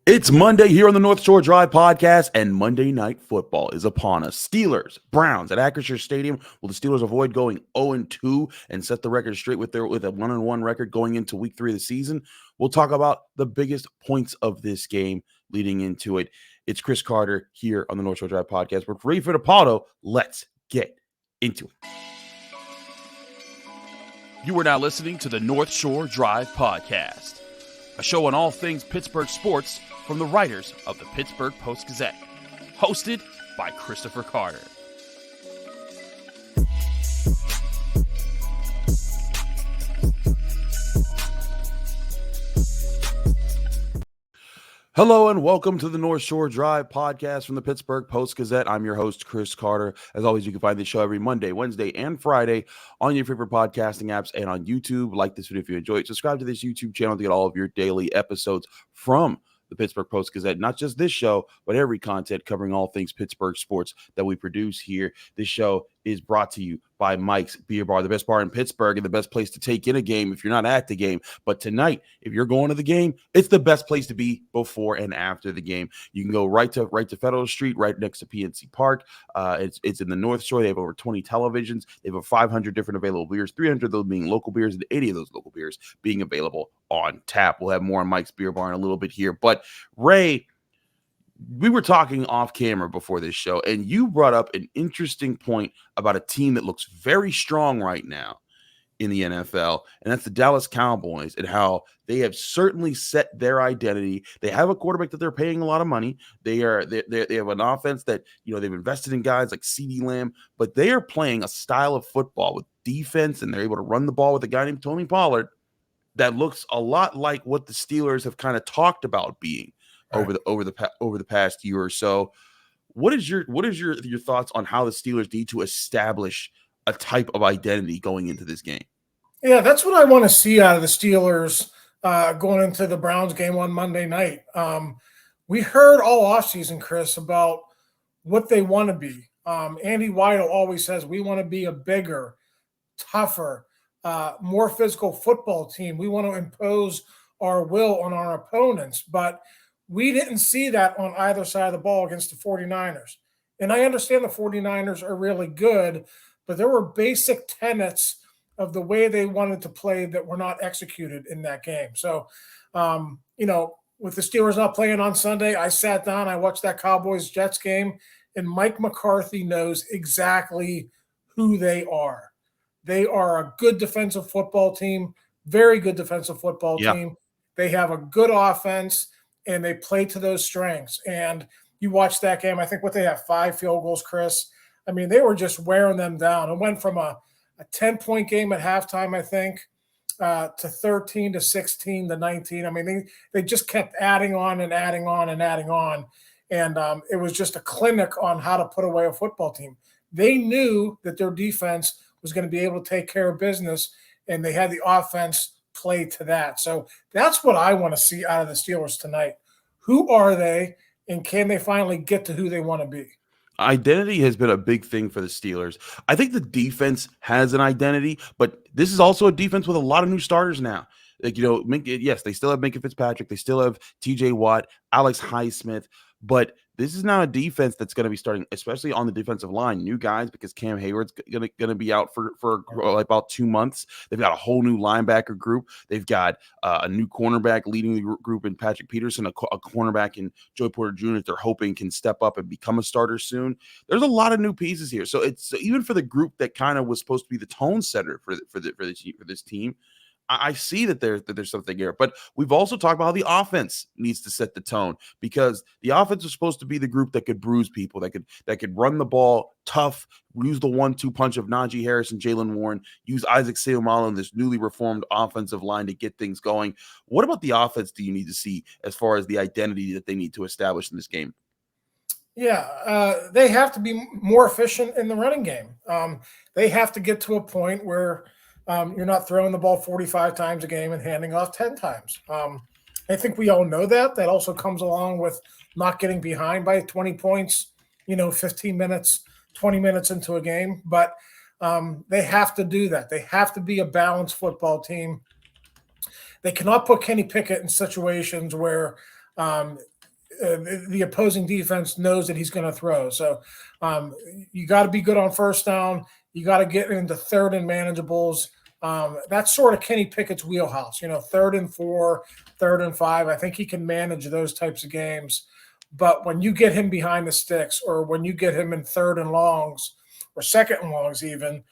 It's Monday here on the Northshore Drive podcast, and Monday Night Football is upon us. Steelers, Browns at Acrisure Stadium. Will the Steelers avoid going 0-2 and set the record straight with a 1-1 record going into Week 3 of the season? We'll talk about the biggest points of this game leading into it. It's Chris Carter here on the Northshore Drive podcast with Ray Fittipaldo. Let's get into it. You are now listening to the Northshore Drive podcast, a show on all things Pittsburgh sports from the writers of the Pittsburgh Post-Gazette, hosted by Christopher Carter. Hello and welcome to the Northshore Drive podcast from the Pittsburgh Post-Gazette. I'm your host, Chris Carter. As always, you can find this show every Monday, Wednesday, and Friday on your favorite podcasting apps and on YouTube. Like this video if you enjoy it. Subscribe to this YouTube channel to get all of your daily episodes from the Pittsburgh Post-Gazette. Not just this show, but every content covering all things Pittsburgh sports that we produce here. This show is brought to you by Mike's Beer Bar, the best bar in Pittsburgh and the best place to take in a game if you're not at the game. But tonight, if you're going to the game, it's the best place to be before and after the game. You can go right to Federal Street, right next to PNC Park. It's in the North Shore. They have over 20 televisions. They have over 500 different available beers, 300 of those being local beers, and 80 of those local beers being available on tap. We'll have more on Mike's Beer Bar in a little bit here. But Ray, we were talking off camera before this show, and you brought up an interesting point about a team that looks very strong right now in the NFL, and that's the Dallas Cowboys, and how they have certainly set their identity. They have a quarterback that they're paying a lot of money. They have an offense that, you know, they've invested in guys like CeeDee Lamb, but they are playing a style of football with defense, and they're able to run the ball with a guy named Tony Pollard that looks a lot like what the Steelers have kind of talked about being over the past year or so. What is your thoughts on how the Steelers need to establish a type of identity going into this game? Yeah, that's what I want to see out of the Steelers going into the Browns game on Monday night. We heard all offseason, Chris, about what they want to be. Andy Weidel always says we want to be a bigger, tougher, more physical football team. We want to impose our will on our opponents, but we didn't see that on either side of the ball against the 49ers. And I understand the 49ers are really good, but there were basic tenets of the way they wanted to play that were not executed in that game. So, with the Steelers not playing on Sunday, I sat down, I watched that Cowboys-Jets game, and Mike McCarthy knows exactly who they are. They are a good defensive football team, very good defensive football team. They have a good offense, and they play to those strengths. And you watch that game, I think they have 5 field goals, Chris. I mean, they were just wearing them down. It went from a 10-point game at halftime, I think, to 13 to 16 to 19. I mean, they just kept adding on and adding on and adding on. And it was just a clinic on how to put away a football team. They knew that their defense was going to be able to take care of business, and they had the offense play to that. So that's what I want to see out of the Steelers tonight. Who are they, and can they finally get to who they want to be? Identity has been a big thing for the Steelers. I think the defense has an identity, but this is also a defense with a lot of new starters now. Like, yes, they still have Minkah Fitzpatrick. They still have TJ Watt, Alex Highsmith, but this is now a defense that's going to be starting, especially on the defensive line, new guys, because Cam Heyward's going to be out for like about 2 months. They've got a whole new linebacker group. They've got a new cornerback leading the group in Patrick Peterson, a cornerback in Joey Porter Jr. that they're hoping can step up and become a starter soon. There's a lot of new pieces here. So it's even for the group that kind of was supposed to be the tone setter for this team. I see that there's something here, but we've also talked about how the offense needs to set the tone, because the offense is supposed to be the group that could bruise people, that could run the ball tough, use the 1-2 punch of Najee Harris and Jaylen Warren, use Isaac Seumalo and this newly reformed offensive line to get things going. What about the offense do you need to see as far as the identity that they need to establish in this game? Yeah, they have to be more efficient in the running game. They have to get to a point where you're not throwing the ball 45 times a game and handing off 10 times. I think we all know that. That also comes along with not getting behind by 20 points, 15 minutes, 20 minutes into a game. But they have to do that. They have to be a balanced football team. They cannot put Kenny Pickett in situations where the opposing defense knows that he's going to throw. So you got to be good on first down. You got to get into third and manageables. That's sort of Kenny Pickett's wheelhouse, 3rd and 4, 3rd and 5. I think he can manage those types of games. But when you get him behind the sticks, or when you get him in 3rd and longs or 2nd and longs even,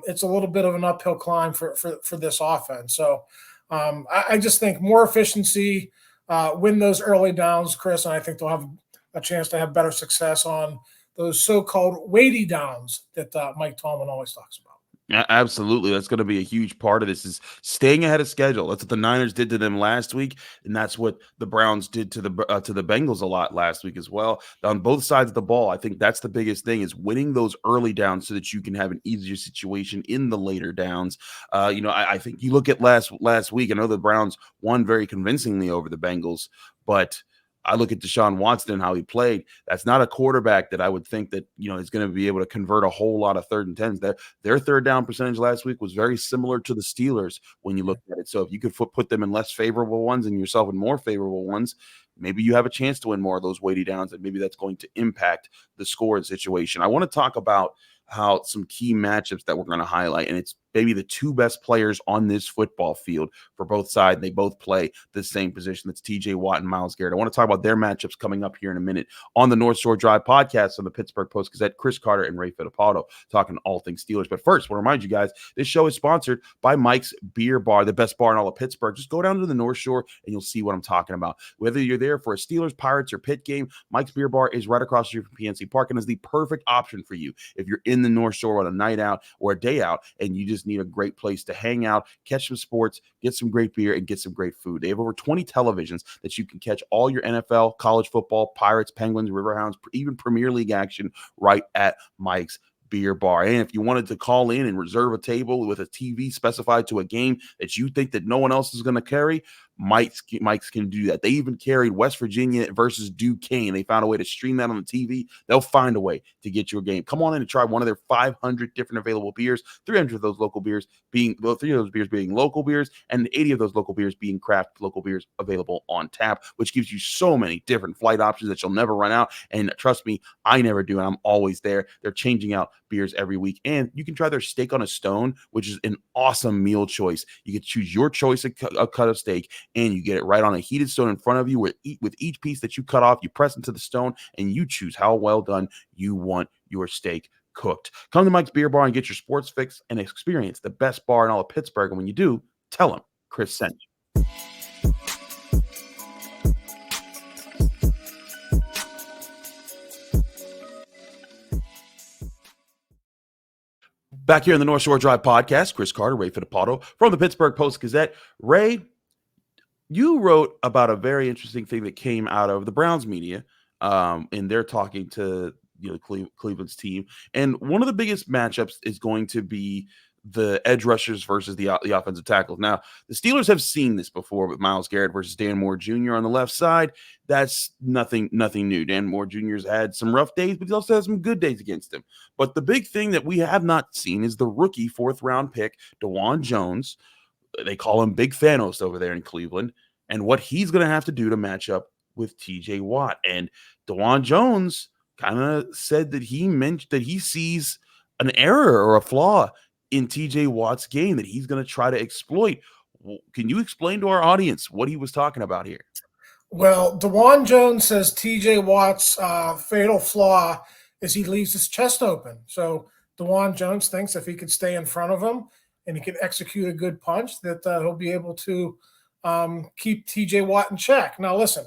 it's a little bit of an uphill climb for this offense. So I just think more efficiency, win those early downs, Chris, and I think they'll have a chance to have better success on those so-called weighty downs that Mike Tomlin always talks about. Absolutely. That's going to be a huge part of this, is staying ahead of schedule. That's what the Niners did to them last week, and that's what the Browns did to the Bengals a lot last week as well. On both sides of the ball, I think that's the biggest thing, is winning those early downs so that you can have an easier situation in the later downs. I think you look at last week, I know the Browns won very convincingly over the Bengals, but I look at Deshaun Watson and how he played. That's not a quarterback that I would think that, is going to be able to convert a whole lot of 3rd and 10s. Their third down percentage last week was very similar to the Steelers when you look at it. So if you could put them in less favorable ones and yourself in more favorable ones, maybe you have a chance to win more of those weighty downs, and maybe that's going to impact the scoring situation. I want to talk about how some key matchups that we're going to highlight, and it's maybe the 2 best players on this football field for both sides. They both play the same position. That's TJ Watt and Myles Garrett. I want to talk about their matchups coming up here in a minute on the North Shore Drive podcast on the Pittsburgh Post-Gazette. Chris Carter and Ray Fittipaldo talking all things Steelers. But first, I want to remind you guys, this show is sponsored by Mike's Beer Bar, the best bar in all of Pittsburgh. Just go down to the North Shore and you'll see what I'm talking about. Whether you're there for a Steelers, Pirates, or Pitt game, Mike's Beer Bar is right across the street from PNC Park and is the perfect option for you if you're in the North Shore on a night out or a day out and you just need a great place to hang out, catch some sports, get some great beer, and get some great food. They have over 20 televisions that you can catch all your NFL, college football, Pirates, Penguins, Riverhounds, even Premier League action right at Mike's Beer Bar. And if you wanted to call in and reserve a table with a TV specified to a game that you think that no one else is going to carry, Mike's can do that. They even carried West Virginia versus Duquesne. They found a way to stream that on the TV. They'll find a way to get you a game. Come on in and try one of their 500 different available beers. 300 of those local beers being, 3 of those beers being local beers, and 80 of those local beers being craft local beers available on tap, which gives you so many different flight options that you'll never run out. And trust me, I never do, and I'm always there. They're changing out beers every week. And you can try their Steak on a Stone, which is an awesome meal choice. You can choose your choice of cut of steak, and you get it right on a heated stone in front of you. With each piece that you cut off, you press into the stone, and you choose how well done you want your steak cooked. Come to Mike's Beer Bar and get your sports fix and experience the best bar in all of Pittsburgh. And when you do, tell them Chris sent you. Back here in the North Shore Drive podcast, Chris Carter, Ray Fittipaldo from the Pittsburgh Post-Gazette. Ray, you wrote about a very interesting thing that came out of the Browns media, and they're talking to Cleveland's team. And one of the biggest matchups is going to be the edge rushers versus the offensive tackles. Now, the Steelers have seen this before with Myles Garrett versus Dan Moore Jr. on the left side. That's nothing new. Dan Moore Jr.'s had some rough days, but he also has some good days against him. But the big thing that we have not seen is the rookie 4th-round pick, Dawand Jones. They call him Big Thanos over there in Cleveland, and what he's going to have to do to match up with TJ Watt. And Dawand Jones kind of said that he sees an error or a flaw in TJ Watt's game that he's going to try to exploit. Can you explain to our audience what he was talking about here? Well, Dawand Jones says TJ Watt's fatal flaw is he leaves his chest open. So Dawand Jones thinks if he could stay in front of him and he can execute a good punch, that he'll be able to keep TJ Watt in check. Now, listen,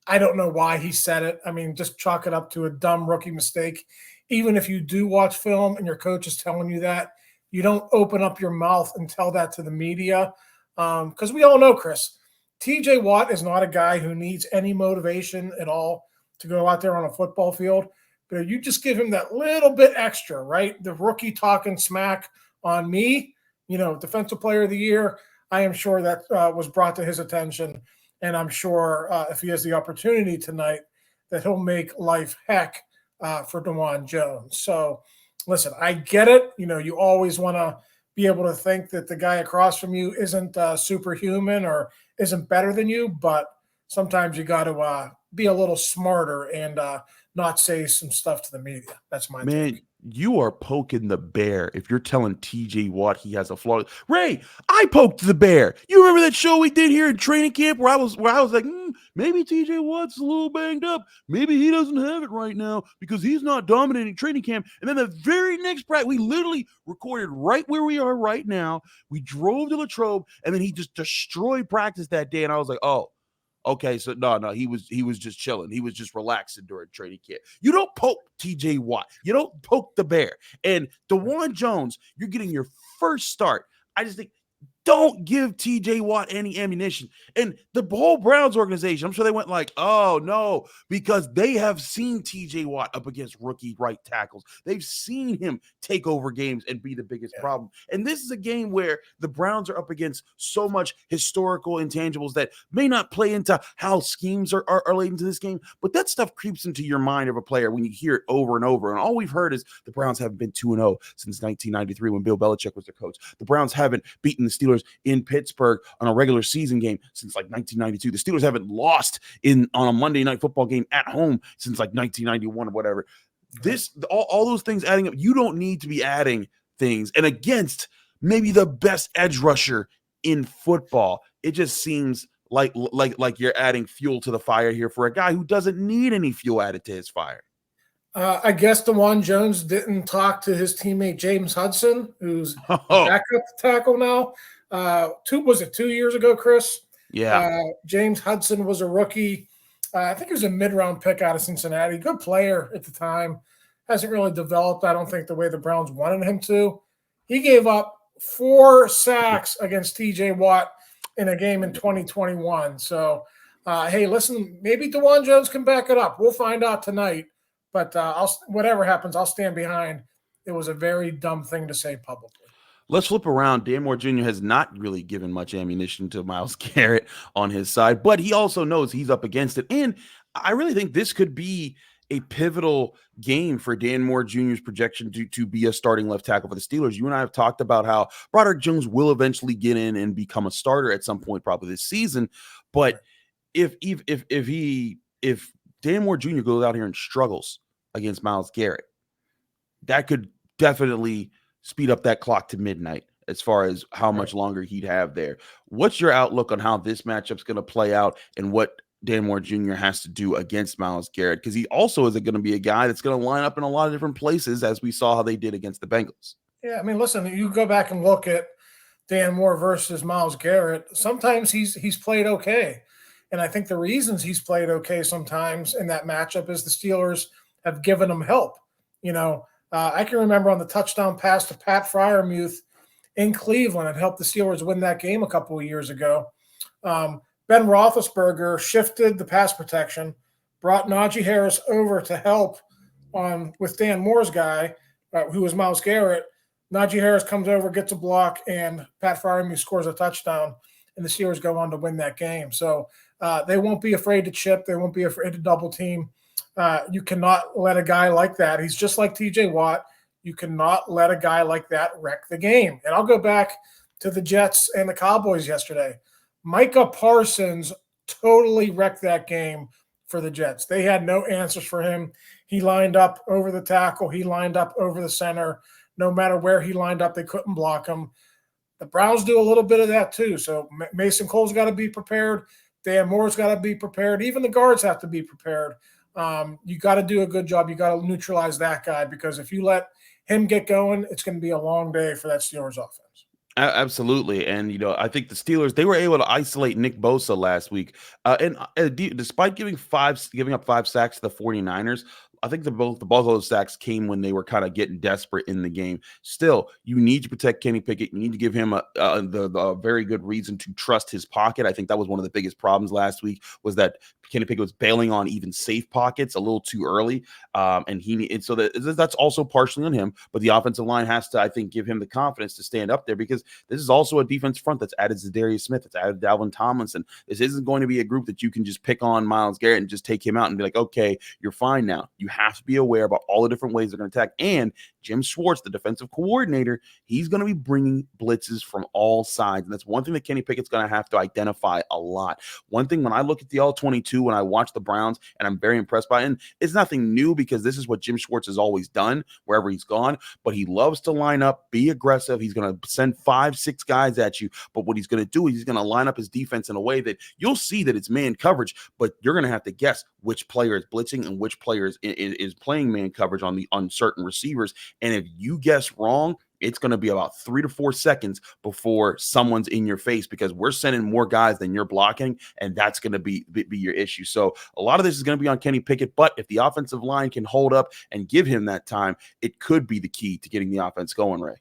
I don't know why he said it. I mean, just chalk it up to a dumb rookie mistake. Even if you do watch film and your coach is telling you that, you don't open up your mouth and tell that to the media, because we all know, Chris, TJ Watt is not a guy who needs any motivation at all to go out there on a football field. But you just give him that little bit extra, right? The rookie talking smack on me, defensive player of the year. I am sure that was brought to his attention. And I'm sure if he has the opportunity tonight, that he'll make life heck for Dawand Jones. So, listen, I get it. You always want to be able to think that the guy across from you isn't superhuman or isn't better than you. But sometimes you got to be a little smarter and not say some stuff to the media. That's my take. You are poking the bear if you're telling TJ Watt he has a flaw. Ray, I poked the bear. You remember that show we did here in training camp where I was like, maybe TJ Watt's a little banged up. Maybe he doesn't have it right now because he's not dominating training camp. And then the very next practice, we literally recorded right where we are right now. We drove to Latrobe, and then he just destroyed practice that day. And I was like, oh. Okay, so no, he was just chilling. He was just relaxing during training camp. You don't poke TJ Watt. You don't poke the bear. And Dawand Jones, you're getting your first start. I just think don't give TJ Watt any ammunition. And the whole Browns organization, I'm sure they went like, oh, no, because they have seen TJ Watt up against rookie right tackles. They've seen him take over games and be the biggest problem. And this is a game where the Browns are up against so much historical intangibles that may not play into how schemes are laid into this game, but that stuff creeps into your mind of a player when you hear it over and over. And all we've heard is the Browns haven't been 2-0 since 1993 when Bill Belichick was the coach. The Browns haven't beaten the Steelers in Pittsburgh on a regular season game since like 1992. The Steelers haven't lost on a Monday Night Football game at home since like 1991 or whatever. All those things adding up, you don't need to be adding things. And against maybe the best edge rusher in football, it just seems like you're adding fuel to the fire here for a guy who doesn't need any fuel added to his fire. I guess Dawand Jones didn't talk to his teammate James Hudson, who's backup tackle now. 2 years ago, Chris? Yeah. James Hudson was a rookie. I think he was a mid-round pick out of Cincinnati. Good player at the time. Hasn't really developed, I don't think, the way the Browns wanted him to. He gave up 4 sacks against TJ Watt in a game in 2021. So, hey, listen, maybe Dawand Jones can back it up. We'll find out tonight. But whatever happens, I'll stand behind. It was a very dumb thing to say publicly. Let's flip around. Dan Moore Jr. has not really given much ammunition to Myles Garrett on his side, but he also knows he's up against it. And I really think this could be a pivotal game for Dan Moore Jr.'s projection to be a starting left tackle for the Steelers. You and I have talked about how Broderick Jones will eventually get in and become a starter at some point, probably this season. But if Dan Moore Jr. goes out here and struggles against Myles Garrett, that could definitely speed up that clock to midnight as far as how much longer he'd have there. What's your outlook on how this matchup's going to play out and what Dan Moore Jr. has to do against Myles Garrett? Because he also is going to be a guy that's going to line up in a lot of different places, as we saw how they did against the Bengals. Yeah, I mean, listen, you go back and look at Dan Moore versus Myles Garrett. Sometimes he's played okay. And I think the reasons he's played okay sometimes in that matchup is the Steelers have given him help. I can remember on the touchdown pass to Pat Freiermuth in Cleveland, it helped the Steelers win that game a couple of years ago. Ben Roethlisberger shifted the pass protection, brought Najee Harris over to help with Dan Moore's guy, who was Myles Garrett. Najee Harris comes over, gets a block, and Pat Freiermuth scores a touchdown, and the Steelers go on to win that game. So they won't be afraid to chip. They won't be afraid to double team. You cannot let a guy like that. He's just like TJ Watt. You cannot let a guy like that wreck the game. And I'll go back to the Jets and the Cowboys yesterday. Micah Parsons totally wrecked that game for the Jets. They had no answers for him. He lined up over the tackle. He lined up over the center. No matter where he lined up, they couldn't block him. The Browns do a little bit of that too. So Mason Cole's got to be prepared. Dan Moore's got to be prepared. Even the guards have to be prepared. You got to do a good job. You got to neutralize that guy, because if you let him get going, it's going to be a long day for that Steelers offense. Absolutely. And, I think the Steelers, they were able to isolate Nick Bosa last week. Despite giving up 5 sacks to the 49ers, I think the bulk of those sacks came when they were kind of getting desperate in the game. Still, you need to protect Kenny Pickett. You need to give him a very good reason to trust his pocket. I think that was one of the biggest problems last week, was that Kenny Pickett was bailing on even safe pockets a little too early. And so that's also partially on him, but the offensive line has to, I think, give him the confidence to stand up there, because this is also a defense front that's added Zadarius Smith. It's added Dalvin Tomlinson. This isn't going to be a group that you can just pick on Myles Garrett and just take him out and be like, okay, you're fine now. You have to be aware about all the different ways they're going to attack, and Jim Schwartz, the defensive coordinator, he's going to be bringing blitzes from all sides. And that's one thing that Kenny Pickett's going to have to identify a lot. One thing, when I look at the all-22, when I watch the Browns, and I'm very impressed by it, and it's nothing new because this is what Jim Schwartz has always done wherever he's gone, but he loves to line up, be aggressive. He's going to send 5-6 guys at you, but what he's going to do is he's going to line up his defense in a way that you'll see that it's man coverage, but you're going to have to guess which player is blitzing and which player is playing man coverage on certain receivers. And if you guess wrong, it's going to be about 3 to 4 seconds before someone's in your face, because we're sending more guys than you're blocking, and that's going to be your issue. So a lot of this is going to be on Kenny Pickett, but if the offensive line can hold up and give him that time, it could be the key to getting the offense going, Ray.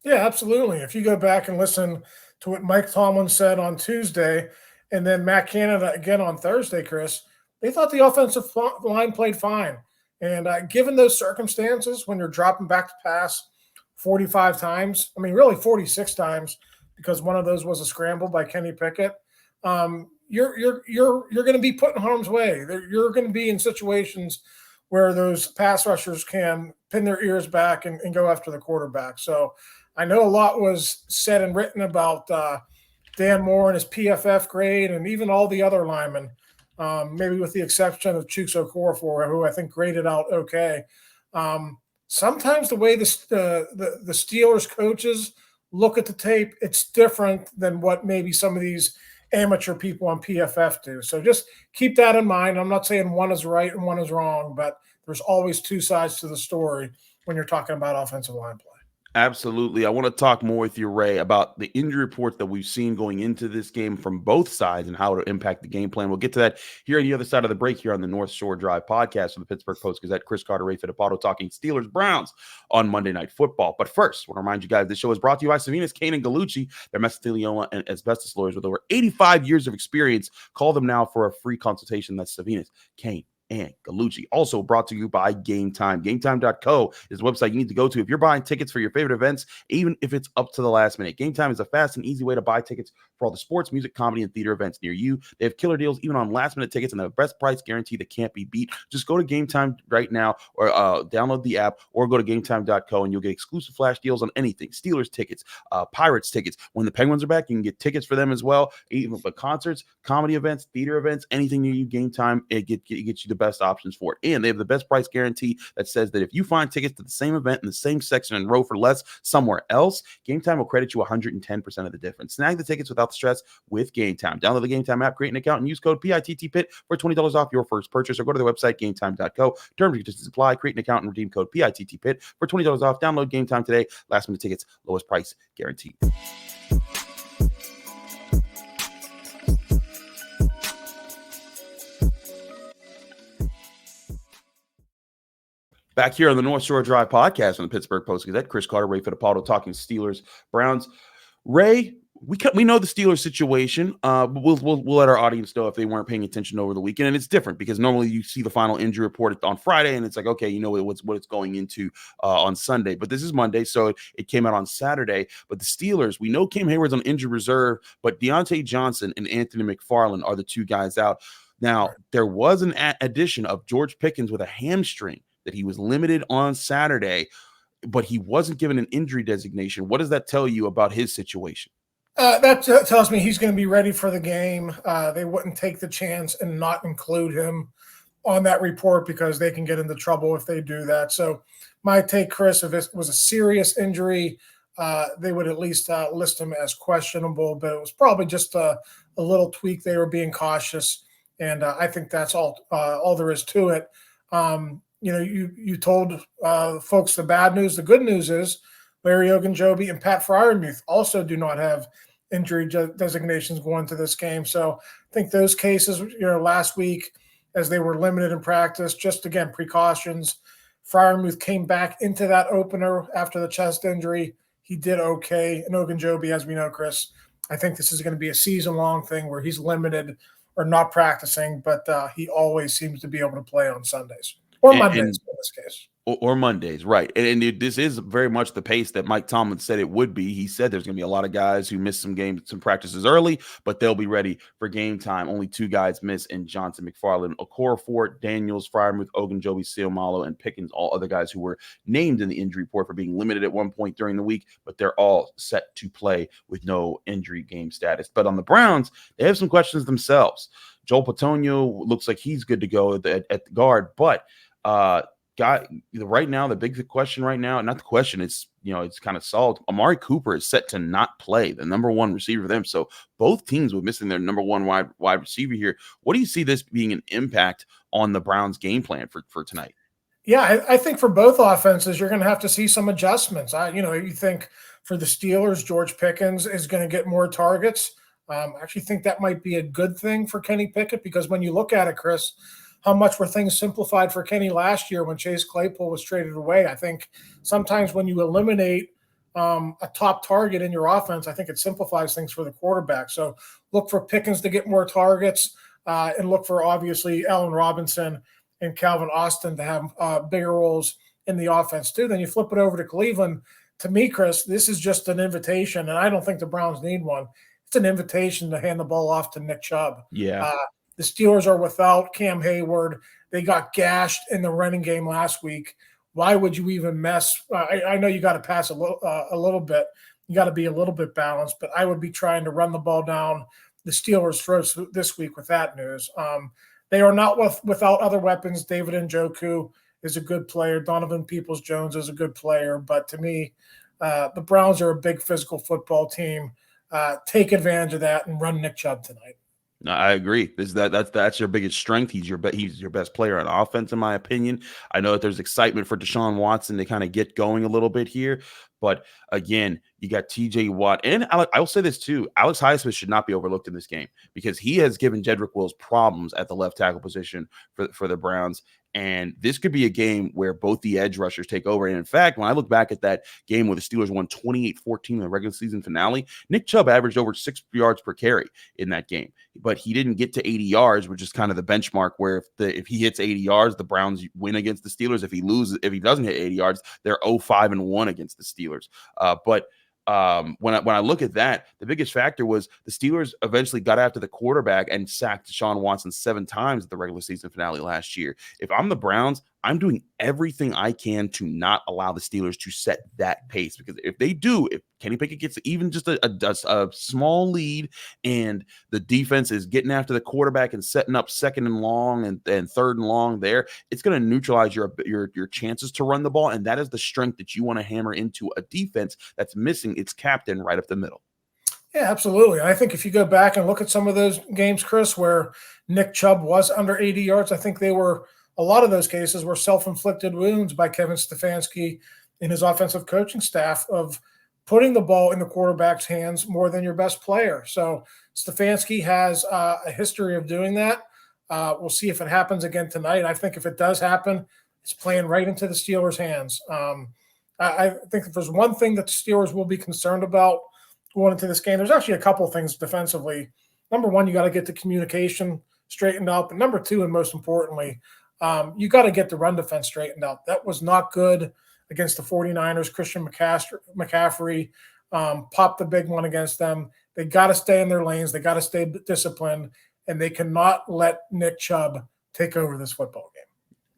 Yeah, absolutely. If you go back and listen to what Mike Tomlin said on Tuesday and then Matt Canada again on Thursday, Chris, they thought the offensive line played fine. And given those circumstances, when you're dropping back to pass 45 times, I mean, really 46 times, because one of those was a scramble by Kenny Pickett, you're going to be put in harm's way. You're going to be in situations where those pass rushers can pin their ears back and go after the quarterback. So I know a lot was said and written about Dan Moore and his PFF grade, and even all the other linemen, maybe with the exception of Chuks Okorafor, who I think graded out okay. Sometimes the way the Steelers coaches look at the tape, it's different than what maybe some of these amateur people on PFF do. So just keep that in mind. I'm not saying one is right and one is wrong, but there's always two sides to the story when you're talking about offensive line play. Absolutely. I want to talk more with you, Ray, about the injury reports that we've seen going into this game from both sides and how it'll impact the game plan. We'll get to that here on the other side of the break here on the North Shore Drive podcast from the Pittsburgh Post-Gazette. Chris Carter, Ray Fittipaldo talking Steelers Browns on Monday Night Football. But first, I want to remind you guys, this show is brought to you by Savinas, Kane, and Gallucci. They're mesothelioma and asbestos lawyers with over 85 years of experience. Call them now for a free consultation. That's Savinas, Kane, and Gallucci. Also brought to you by Game Time. GameTime.co is the website you need to go to if you're buying tickets for your favorite events, even if it's up to the last minute. Game Time is a fast and easy way to buy tickets for all the sports, music, comedy, and theater events near you. They have killer deals even on last-minute tickets and the best price guarantee that can't be beat. Just go to Game Time right now or download the app or go to GameTime.co and you'll get exclusive flash deals on anything. Steelers tickets, Pirates tickets. When the Penguins are back, you can get tickets for them as well. Even for concerts, comedy events, theater events, anything near you, Game Time, it gets you the best options for it. And they have the best price guarantee that says that if you find tickets to the same event in the same section and row for less somewhere else, Game Time will credit you 110% of the difference. Snag the tickets without the stress with Game Time. Download the Game Time app, create an account, and use code PITTPIT for $20 off your first purchase, or go to their website, GameTime.co. Terms and conditions apply. Create an account and redeem code PITTPIT for $20 off. Download Game Time today. Last minute tickets, lowest price guaranteed. Back here on the North Shore Drive podcast on the Pittsburgh Post-Gazette, Chris Carter, Ray Fittipaldo talking Steelers, Browns. Ray, we know the Steelers situation. We'll let our audience know if they weren't paying attention over the weekend. And it's different because normally you see the final injury report on Friday, and it's like, okay, you know what it's going into on Sunday. But this is Monday, so it came out on Saturday. But the Steelers, we know Cam Heyward's on injured reserve, but Diontae Johnson and Anthony McFarland are the two guys out. Now, there was an addition of George Pickens with a hamstring that he was limited on Saturday, but he wasn't given an injury designation. What does that tell you about his situation? That tells me he's going to be ready for the game. They wouldn't take the chance and not include him on that report because they can get into trouble if they do that. So my take, Chris, if it was a serious injury, they would at least list him as questionable, but it was probably just a little tweak. They were being cautious, and I think that's all there is to it. You told folks the bad news. The good news is Larry Ogunjobi and Pat Freiermuth also do not have injury designations going to this game. So I think those cases, last week as they were limited in practice, just again, precautions. Freiermuth came back into that opener after the chest injury. He did okay. And Ogunjobi, as we know, Chris, I think this is going to be a season-long thing where he's limited or not practicing, but he always seems to be able to play on Sundays. Or Mondays. this case. Or Mondays, right. And this is very much the pace that Mike Tomlin said it would be. He said there's going to be a lot of guys who missed some practices early, but they'll be ready for game time. Only 2 guys miss in Johnson, McFarland, Okorafor, Daniels, Fryermuth, Ogunjobi, Seumalo, and Pickens, all other guys who were named in the injury report for being limited at one point during the week, but they're all set to play with no injury game status. But on the Browns, they have some questions themselves. Joel Petonio looks like he's good to go at the guard, but right now, the big question right now, not the question, it's kind of solved. Amari Cooper is set to not play, the number 1 receiver for them. So both teams were missing their number 1 wide receiver here. What do you see this being an impact on the Browns' game plan for tonight? Yeah, I think for both offenses, you're going to have to see some adjustments. You think for the Steelers, George Pickens is going to get more targets. I actually think that might be a good thing for Kenny Pickett, because when you look at it, Chris, how much were things simplified for Kenny last year when Chase Claypool was traded away? I think sometimes when you eliminate a top target in your offense, I think it simplifies things for the quarterback. So look for Pickens to get more targets, and look for, obviously, Allen Robinson and Calvin Austin to have bigger roles in the offense too. Then you flip it over to Cleveland. To me, Chris, this is just an invitation, and I don't think the Browns need one. It's an invitation to hand the ball off to Nick Chubb. Yeah. The Steelers are without Cam Heyward. They got gashed in the running game last week. Why would you even mess? I know you got to pass a little bit. You got to be a little bit balanced, but I would be trying to run the ball down the Steelers' throats this week with that news. They are not without other weapons. David Njoku is a good player. Donovan Peoples-Jones is a good player. But to me, the Browns are a big physical football team. Take advantage of that and run Nick Chubb tonight. No, I agree. That's your biggest strength. He's your best player on offense, in my opinion. I know that there's excitement for Deshaun Watson to kind of get going a little bit here, but again, you got TJ Watt, and I will say this too: Alex Highsmith should not be overlooked in this game, because he has given Jedrick Wills problems at the left tackle position for the Browns. And this could be a game where both the edge rushers take over. And in fact, when I look back at that game where the Steelers won 28-14 in the regular season finale, Nick Chubb averaged over 6 yards per carry in that game. But he didn't get to 80 yards, which is kind of the benchmark where if he hits 80 yards, the Browns win against the Steelers. If he doesn't hit 80 yards, they're 0-5-1 against the Steelers. But when I look at that, the biggest factor was the Steelers eventually got after the quarterback and sacked Deshaun Watson 7 times at the regular season finale last year. If I'm the Browns, I'm doing everything I can to not allow the Steelers to set that pace, because if they do, if Kenny Pickett gets even just a small lead and the defense is getting after the quarterback and setting up 2nd and long and 3rd and long there, it's going to neutralize your chances to run the ball. And that is the strength that you want to hammer into a defense that's missing its captain right up the middle. Yeah, absolutely. I think if you go back and look at some of those games, Chris, where Nick Chubb was under 80 yards, I think a lot of those cases were self-inflicted wounds by Kevin Stefanski and his offensive coaching staff of putting the ball in the quarterback's hands more than your best player. So Stefanski has a history of doing that. We'll see if it happens again tonight. I think if it does happen, it's playing right into the Steelers' hands. I think if there's one thing that the Steelers will be concerned about going into this game, there's actually a couple of things defensively. Number one, you got to get the communication straightened out. But number two, and most importantly, you got to get the run defense straightened out. That was not good against the 49ers. Christian McCaffrey popped the big one against them. They got to stay in their lanes. They got to stay disciplined, and they cannot let Nick Chubb take over this football game.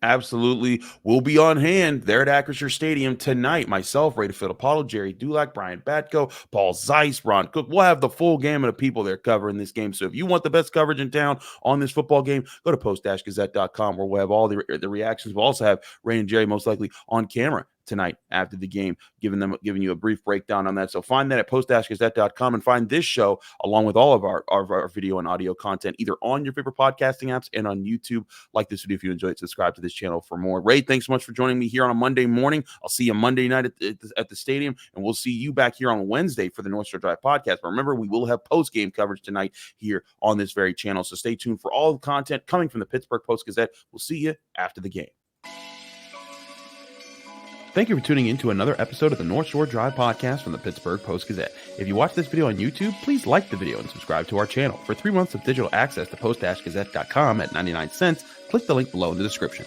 Absolutely. We'll be on hand there at Acrisure Stadium tonight. Myself, Ray Fittipaldo, Jerry Dulac, Brian Batko, Paul Zeiss, Ron Cook. We'll have the full gamut of people there covering this game. So if you want the best coverage in town on this football game, go to post-gazette.com, where we'll have all the reactions. We'll also have Ray and Jerry most likely on camera tonight after the game, giving you a brief breakdown on that. So find that at post-gazette.com, and find this show along with all of our video and audio content either on your favorite podcasting apps and on YouTube. Like this video if you enjoyed it. Subscribe to this channel for more. Ray, thanks so much for joining me here on a Monday morning. I'll see you Monday night at the stadium, and we'll see you back here on Wednesday for the Northshore Drive podcast. But remember, we will have post-game coverage tonight here on this very channel. So stay tuned for all the content coming from the Pittsburgh Post-Gazette. We'll see you after the game. Thank you for tuning in to another episode of the Northshore Drive podcast from the Pittsburgh Post-Gazette. If you watch this video on YouTube, please like the video and subscribe to our channel. For 3 months of digital access to post-gazette.com at 99 cents, click the link below in the description.